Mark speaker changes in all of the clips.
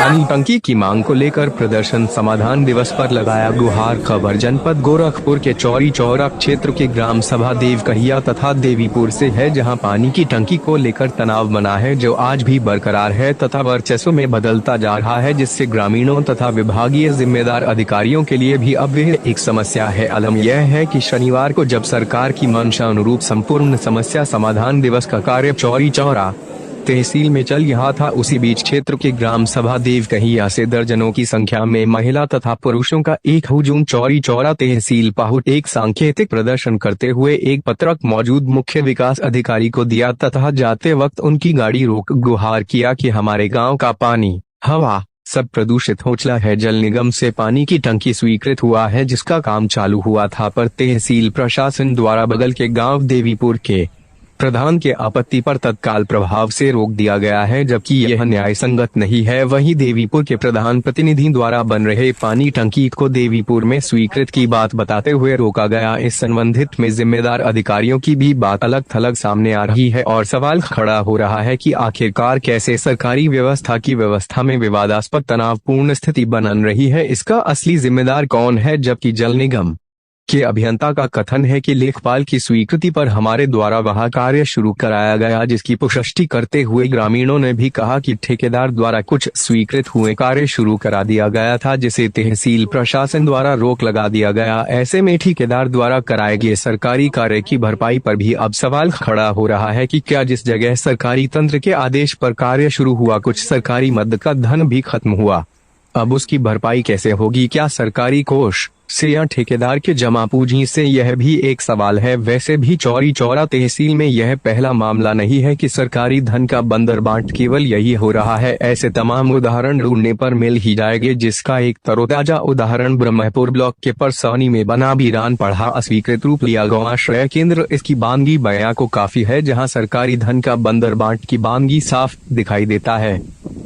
Speaker 1: पानी टंकी की मांग को लेकर प्रदर्शन, समाधान दिवस पर लगाया गुहार। खबर जनपद गोरखपुर के चौरी चौरा क्षेत्र के ग्राम सभा देवकहिया तथा देवीपुर से है, जहां पानी की टंकी को लेकर तनाव बना है, जो आज भी बरकरार है तथा वर्चस्व में बदलता जा रहा है, जिससे ग्रामीणों तथा विभागीय जिम्मेदार अधिकारियों के लिए भी अब यह एक समस्या है। अलम यह है कि शनिवार को जब सरकार की मंशा अनुरूप संपूर्ण समस्या समाधान दिवस का कार्य चौरी चौरा तहसील में चल रहा था, उसी बीच क्षेत्र के ग्राम सभा देवकहिया से दर्जनों की संख्या में महिला तथा पुरुषों का एक हुजूम चौरी चौरा तहसील पहुंच एक सांकेतिक प्रदर्शन करते हुए एक पत्रक मौजूद मुख्य विकास अधिकारी को दिया तथा जाते वक्त उनकी गाड़ी रोक गुहार किया कि हमारे गाँव का पानी, हवा सब प्रदूषित हो चला है। जल निगम से पानी की टंकी स्वीकृत हुआ है, जिसका काम चालू हुआ था, पर तहसील प्रशासन द्वारा बगल के गांव देवीपुर के प्रधान के आपत्ति पर तत्काल प्रभाव से रोक दिया गया है, जबकि यह न्याय संगत नहीं है। वहीं देवीपुर के प्रधान प्रतिनिधि द्वारा बन रहे पानी टंकी को देवीपुर में स्वीकृत की बात बताते हुए रोका गया। इस संबंधित में जिम्मेदार अधिकारियों की भी बात अलग थलग सामने आ रही है और सवाल खड़ा हो रहा है कि आखिरकार कैसे सरकारी व्यवस्था की व्यवस्था में विवादास्पद तनावपूर्ण स्थिति बन रही है, इसका असली जिम्मेदार कौन है। जबकि जल निगम के अभियंता का कथन है कि लेखपाल की स्वीकृति पर हमारे द्वारा वहां कार्य शुरू कराया गया, जिसकी पुष्टि करते हुए ग्रामीणों ने भी कहा कि ठेकेदार द्वारा कुछ स्वीकृत हुए कार्य शुरू करा दिया गया था, जिसे तहसील प्रशासन द्वारा रोक लगा दिया गया। ऐसे में ठेकेदार द्वारा कराए गए सरकारी कार्य की भरपाई पर भी अब सवाल खड़ा हो रहा है कि क्या जिस जगह सरकारी तंत्र के आदेश पर कार्य शुरू हुआ, कुछ सरकारी मद का धन भी खत्म हुआ, अब उसकी भरपाई कैसे होगी? क्या सरकारी कोष से या ठेकेदार के जमा पूंजी से? यह भी एक सवाल है। वैसे भी चौरी चौरा तहसील में यह पहला मामला नहीं है कि सरकारी धन का बंदरबाट केवल यही हो रहा है। ऐसे तमाम उदाहरण ढूंढने पर मिल ही जाएंगे, जिसका एक तरोताजा उदाहरण ब्रह्मपुर ब्लॉक के परसौनी में बना वीरान पड़ा अस्वीकृत रूप लिया गौआश्रय केंद्र। इसकी बानगी बयां को काफी है, जहां सरकारी धन का बंदरबाट की बानगी साफ दिखाई देता है।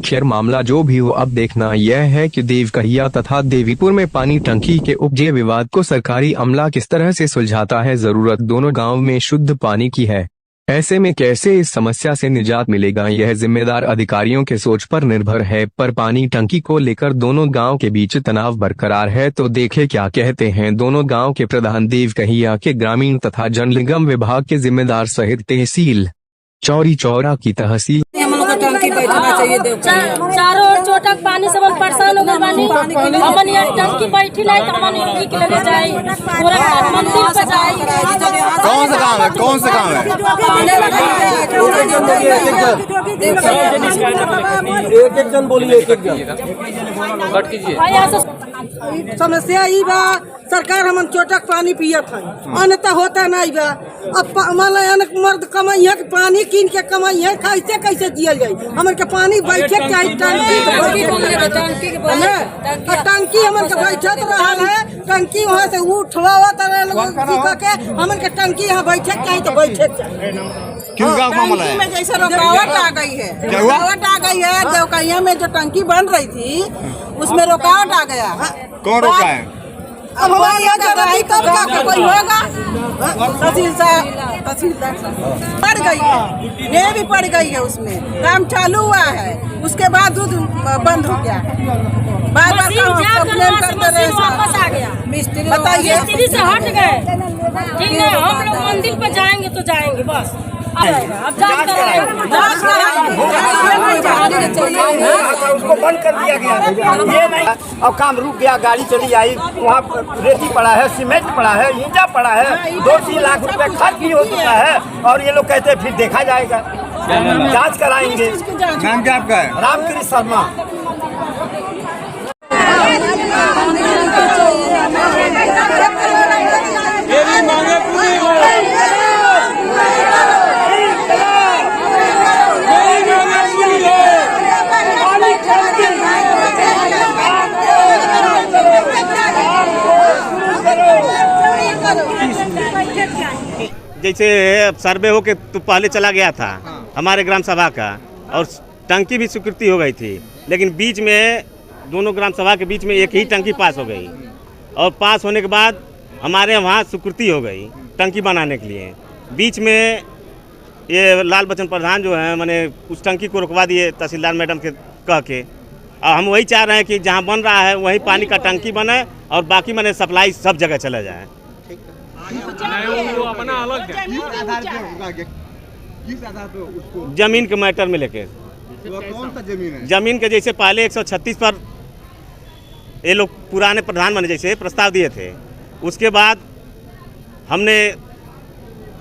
Speaker 1: खैर, मामला जो भी हो, अब देखना यह है कि देवकहिया तथा देवीपुर में पानी टंकी के उपजे विवाद को सरकारी अमला किस तरह से सुलझाता है। जरूरत दोनों गांव में शुद्ध पानी की है, ऐसे में कैसे इस समस्या से निजात मिलेगा, यह जिम्मेदार अधिकारियों के सोच पर निर्भर है। पर पानी टंकी को लेकर दोनों गांव के बीच तनाव बरकरार है, तो देखे क्या कहते हैं दोनों गांव के प्रधान, देवकहिया के ग्रामीण तथा जल निगम विभाग के जिम्मेदार सहित तहसील चौरी चौरा की तहसील।
Speaker 2: टंकी बैठना चाहिए। चारों ओर चोटक पानी से हम परेशान हो गए बानी। हमन ये टंकी बैठी लाई तो हमन टंकी के लगे जाई पूरा मंदिर पे जाई।
Speaker 3: कौन सा काम है? कौन सा काम है? एक जन बोलिए, एक जन कीजिए।
Speaker 4: समस्या ई बा, सरकार हमन चोटक पानी पियत है, अन्यथा होता नहीं बा। अब मर्द कमाई है, पानी कीन के कमाई है, कैसे कैसे जियल जाये? हमन के पानी बैठे चाहिए, टंकी हमन के बैठत रहा है, टंकी वहाँ से उठवावत के हमन के टंकी यहाँ बैठे चाहिए तो बैठे चाहिए।
Speaker 3: क्यों का मामला है?
Speaker 4: जैसे रुकावट आ गई है, रुकावट आ गई है। देवकहिया में जो टंकी बन रही थी उसमें रुकावट आ गया।
Speaker 3: कौन रोका है?
Speaker 4: अब हमारे यहाँ जगह नहीं, तब क्या कोई होगा? तहसीलदार पड़ गई है, ये भी पड़ गई है, उसमें काम चालू हुआ है, उसके बाद बंद हो गया। बार बार कंप्लेन करते रहे,
Speaker 2: वापस आ गया
Speaker 4: मिस्त्री। बताइए,
Speaker 2: मिस्त्री से हट गए, ठीक है, हम लोग मंदिर पे जाएंगे तो जाएंगे बस। अब जांच
Speaker 5: उसको बंद कर दिया गया, ये नहीं। अब काम रुक गया, गाड़ी चली आई, वहाँ रेती पड़ा है, सीमेंट पड़ा है, ईंटा पड़ा है, 2-3 लाख रुपए खर्च भी हो चुका है, और ये लोग कहते हैं फिर देखा जाएगा, जांच कराएंगे।
Speaker 3: नाम क्या आपका है?
Speaker 5: रामकृष्ण शर्मा।
Speaker 6: जैसे सर्वे हो के तो पहले चला गया था हमारे ग्राम सभा का, और टंकी भी स्वीकृति हो गई थी, लेकिन बीच में दोनों ग्राम सभा के बीच में एक ही टंकी पास हो गई, और पास होने के बाद हमारे वहाँ स्वीकृति हो गई टंकी बनाने के लिए। बीच में ये लाल बच्चन प्रधान जो है मैंने उस टंकी को रुकवा दिए तहसीलदार मैडम के कह के, और हम वही चाह रहे हैं कि जहाँ बन रहा है वही पानी का टंकी बने और बाकी मैंने सप्लाई सब जगह चला जाए। जमीन के मैटर में लेके
Speaker 3: कौन सा जमीन है?
Speaker 6: जमीन के जैसे पहले 136 पर ये लोग पुराने प्रधानमंत्री जैसे प्रस्ताव दिए थे, उसके बाद हमने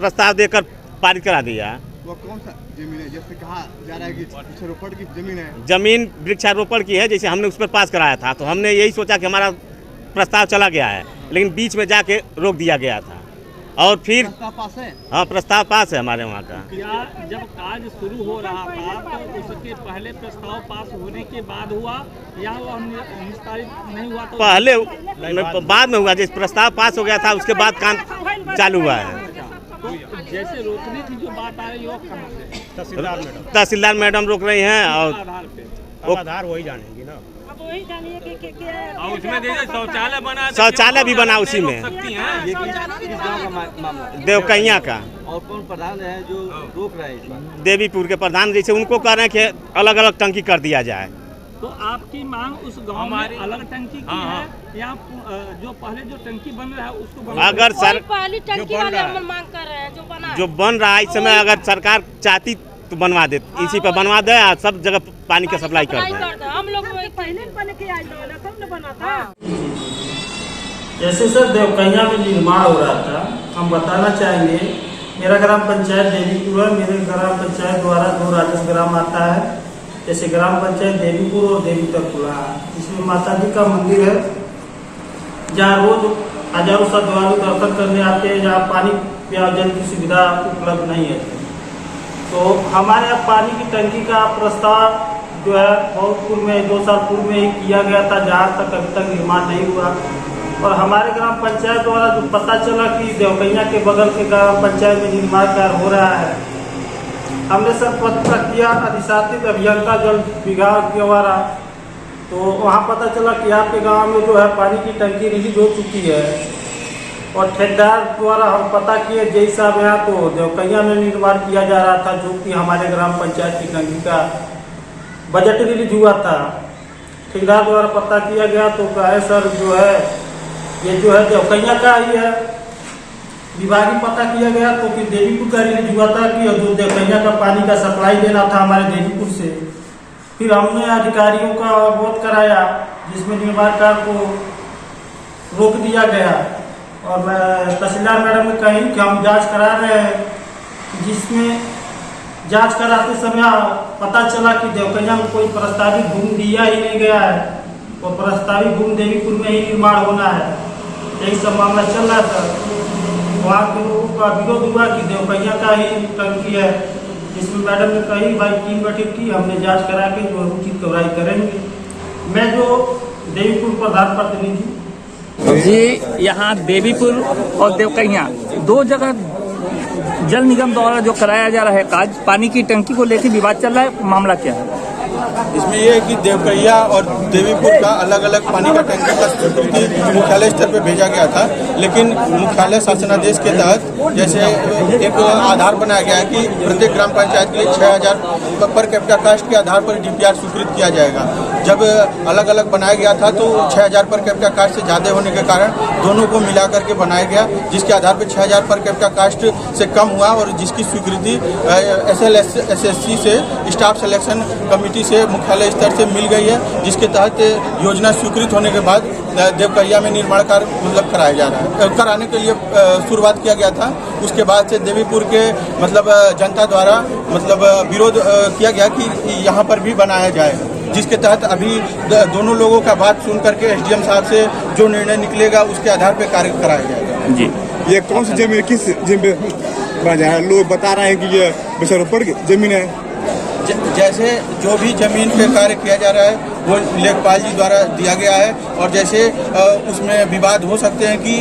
Speaker 6: प्रस्ताव देकर पारित करा दिया।
Speaker 3: वो कौन सा जमीन है? जैसे कहा जा रहा है कि वृक्षारोपण की जमीन है।
Speaker 6: जमीन वृक्षारोपण की है, जैसे हमने उस पर पास कराया था तो हमने यही सोचा कि हमारा प्रस्ताव चला गया है, लेकिन बीच में जाके रोक दिया गया था और फिर
Speaker 3: प्रस्ताव पास है।
Speaker 6: हाँ प्रस्ताव पास है हमारे वहाँ का।
Speaker 7: या जब कार्य शुरू हो रहा था तो उसके पहले प्रस्ताव पास होने के बाद हुआ या वो निस्तारित नहीं हुआ? तो
Speaker 6: पहले बाद में हुआ, जैसे प्रस्ताव पास हो गया था उसके बाद काम चालू हुआ है।
Speaker 7: तो जैसे रोकने की जो बात आ रही है वो कहाँ से?
Speaker 6: तहसीलदार मैडम रोक रही हैं और
Speaker 7: आधार पे
Speaker 6: आधार वही जानेंगी ना।
Speaker 2: वही जानिए कि
Speaker 7: और उसमें देखिए शौचालय बना,
Speaker 6: शौचालय भी बना उसी में, देवकैया का।
Speaker 8: और कौन प्रधान है जो रोक रहे हैं इस बार?
Speaker 6: देवीपुर के प्रधान जैसे उनको कह रहे हैं कि अलग अलग टंकी कर दिया जाए।
Speaker 7: तो आपकी मांग उस गांव में अलग टंकी की है या जो पहले जो टंकी बन रहा है उसको
Speaker 6: अगर सर
Speaker 2: पहली टंकी वाले हम मांग कर रहे हैं
Speaker 6: जो बन रहा है इस समय, अगर सरकार चाहती तो बनवा दे, इसी पे बनवा दे और सब जगह पानी का सप्लाई कर दे।
Speaker 2: हम लोग पहले बन के आए तब न बना था।
Speaker 9: जैसे सर देवकैया में निर्माण हो रहा था, हम बताना चाहेंगे मेरा ग्राम पंचायत देवीपुर है। मेरे ग्राम पंचायत द्वारा 2 राजस्व ग्राम आता है, जैसे ग्राम पंचायत देवीपुर और देवी तकपुरा। इसमें माता जी का मंदिर है जहाँ रोज हजारों श्रद्धालु दर्शन करने आते हैं, जहाँ पानी या जल की सुविधा उपलब्ध नहीं है। तो हमारे यहाँ पानी की टंकी का प्रस्ताव जो है बहुत पूर्व में 2 साल पूर्व में ही किया गया था, जहाँ तक अभी तक निर्माण नहीं हुआ। और हमारे ग्राम पंचायत द्वारा जो पता चला कि देवकैया के बगल के ग्राम पंचायत में निर्माण कार्य हो रहा है, हमने सर पत्र किया अधिशासित अभियंता जल विभाग के द्वारा। तो वहाँ पता चला कि आपके गांव में जो है पानी की टंकी रिलीज हो चुकी है और ठेकेदार द्वारा हम पता किए जय साहब यहाँ तो देवकैया में निर्माण किया जा रहा था, जो कि हमारे ग्राम पंचायत की टंकी का बजट रिलीज हुआ था। ठेकेदार द्वारा पता किया गया तो कहे सर जो है ये जो है देवकैया का ही है। विभागीय पता किया गया तो फिर देवीपुर का रिलीज हुआ था कि जो देवकैया का पानी का सप्लाई देना था हमारे देवीपुर से। फिर हमने अधिकारियों का अवगत कराया, जिसमें निर्माण कार्य को रोक दिया गया और मैं तहसीलदार मैडम ने कही कि हम जांच करा रहे हैं, जिसमें जांच कराते समय पता चला कि देवकैया में कोई प्रस्तावित भूमि दिया ही नहीं गया है और प्रस्तावित भूमि देवीपुर में ही निर्माण होना है। यही सब मामला चल रहा था। वहाँ के लोगों का विरोध हुआ कि देवकैया का ही टंकी है, जिसमें मैडम ने कही भाई 3 बैठक की, हमने जांच करा के जो उचित कार्रवाई करेंगे। मैं जो देवीपुर प्रधान प्रतिनिधि
Speaker 7: जी, यहाँ देवीपुर और देवकैया 2 जगह जल निगम द्वारा जो कराया जा रहा है काज, पानी की टंकी को लेकर विवाद चल रहा है, मामला क्या है?
Speaker 10: इसमें यह है कि देवकैया और देवीपुर का अलग अलग पानी का टंकी का स्वीकृति मुख्यालय स्तर पर भेजा गया था, लेकिन मुख्यालय शासनादेश के तहत जैसे एक आधार बनाया गया है कि प्रत्येक ग्राम पंचायत के लिए 6000 पर कैपिटा कास्ट के आधार पर डीपीआर स्वीकृत किया जाएगा। जब अलग अलग बनाया गया था तो 6000 पर कैपिटा कास्ट से ज़्यादा होने के कारण दोनों को मिला करके बनाया गया, जिसके आधार पर 6000 पर कैपिटा कास्ट से कम हुआ और जिसकी स्वीकृति SLSSC से स्टाफ सिलेक्शन कमेटी से मुख्यालय स्तर से मिल गई है, जिसके तहत योजना स्वीकृत होने के बाद देवकैया में निर्माण कार्य मतलब कराया जा रहा है। कराने के लिए शुरुआत किया गया था, उसके बाद से देवीपुर के मतलब जनता द्वारा मतलब विरोध किया गया कि यहाँ पर भी बनाया जाए, जिसके तहत अभी दोनों लोगों का बात सुन करके SDM साहब से जो निर्णय निकलेगा उसके आधार पर कार्य कराया जाएगा।
Speaker 7: जी,
Speaker 3: ये कौन सी जमीन, किस जमीन बना है? लोग बता रहे हैं कि ये वृक्षारोपण की जमीन है।
Speaker 10: जैसे जो भी जमीन पे कार्य किया जा रहा है वो लेखपाल जी द्वारा दिया गया है और जैसे उसमें विवाद हो सकते हैं कि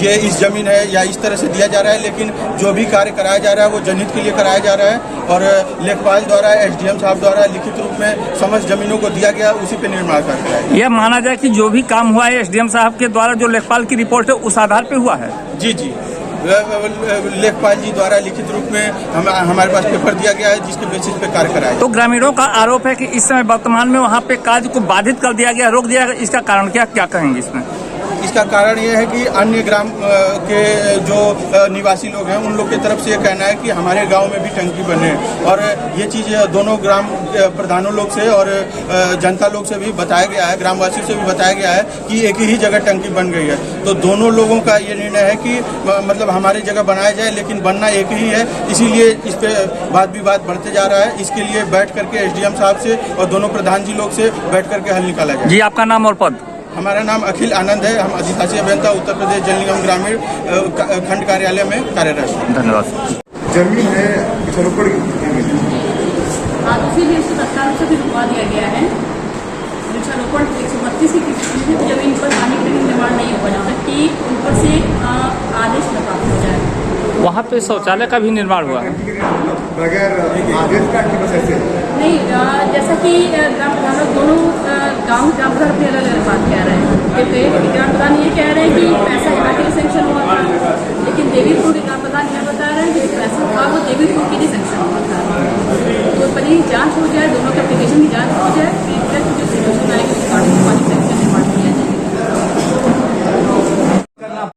Speaker 10: ये इस जमीन है या इस तरह से दिया जा रहा है, लेकिन जो भी कार्य कराया जा रहा है वो जनहित के लिए कराया जा रहा है और लेखपाल द्वारा SDM साहब द्वारा लिखित रूप में समस्त जमीनों को दिया गया, उसी पे निर्माण कार्य कराया गया।
Speaker 7: यह माना जाए कि जो भी काम हुआ है SDM साहब के द्वारा जो लेखपाल की रिपोर्ट है उस आधार पर हुआ है।
Speaker 10: जी जी, लेखपाल जी द्वारा लिखित रूप में हमारे पास पेपर दिया गया है, जिसके बेसिस पे कार्य कराया।
Speaker 7: तो ग्रामीणों का आरोप है कि इस समय वर्तमान में वहाँ पे कार्य को बाधित कर दिया गया, रोक दिया गया। इसका कारण क्या कहेंगे इसमें?
Speaker 10: इसका कारण ये है कि अन्य ग्राम के जो निवासी लोग हैं उन लोग की तरफ से ये कहना है कि हमारे गांव में भी टंकी बने, और ये चीज़ दोनों ग्राम प्रधानों लोग से और जनता लोग से भी बताया गया है, ग्रामवासियों से भी बताया गया है कि एक ही जगह टंकी बन गई है। तो दोनों लोगों का ये निर्णय है कि मतलब हमारी जगह बनाया जाए, लेकिन बनना एक ही है, इसीलिए इस पर वाद विवाद बढ़ते जा रहा है। इसके लिए बैठ करके SDM साहब से और दोनों प्रधान जी लोग से बैठ करके हल निकाला जाए।
Speaker 7: जी, आपका नाम और पद?
Speaker 10: हमारा नाम अखिल आनंद है, हम अधिशासी अभियंता उत्तर प्रदेश जल निगम ग्रामीण खंड कार्यालय में कार्यरत हैं।
Speaker 7: धन्यवाद।
Speaker 3: जमीन है वृक्षारोपण
Speaker 2: इसीलिए उसको तत्काल से भी रुकवा दिया गया है। वृक्षारोपण 132 की जमीन पर पानी का निर्माण नहीं हो जाता कि ऊपर से आदेश प्राप्त हो जाए।
Speaker 7: वहाँ पे शौचालय का भी निर्माण हुआ है
Speaker 3: बगैर आदेश का
Speaker 2: नहीं, जैसा कि ग्राम प्रधान दोनों गाँव ग्राम प्रधान अपनी अलग अलग बात कह रहे हैं। ग्राम प्रधान ये कह रहे हैं कि पैसा यहाँ के लिए सेंक्शन हुआ था, लेकिन देवीपुर के ग्राम प्रधान यह बता रहे हैं कि पैसा था वो देवीपुर के लिए सेंक्शन हुआ था। तो पहले जाँच हो जाए, दोनों के एप्लीकेशन की जाँच हो जाए, फिर जो सिचुएशन आएगी पानी सेंक्शन निर्माण